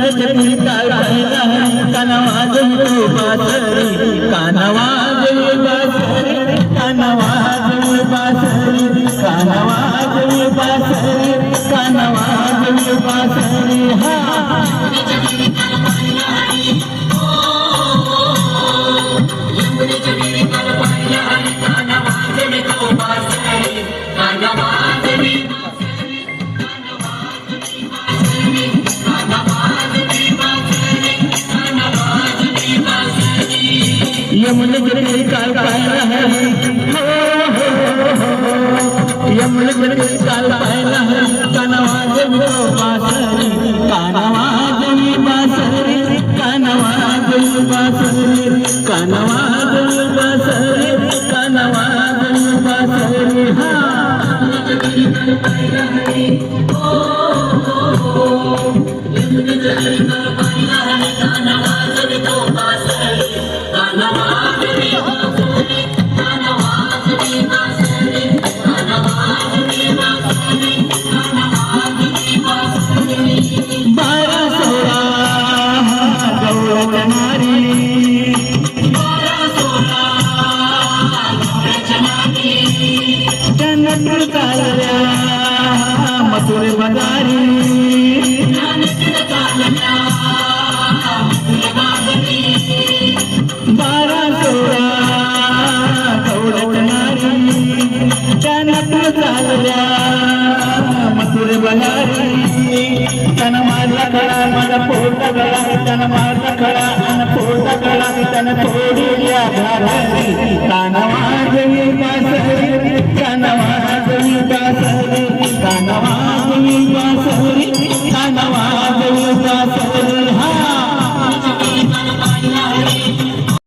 यमुनेतली काळ पाहिला कानवाजवी बासरी कानवाजवी बासरी कानवाजवी बासरी कानवाजवी बासरी कानवाजवी बासरी यमुनेतली काळ पाहिला यमुनेतली काळ पाहिला कानवाजवी बासरी कानवाजवी बासरी कानवाजवी बासरी कानवाजवी बासरी कानवाजवी बासरी मथुरे बजारी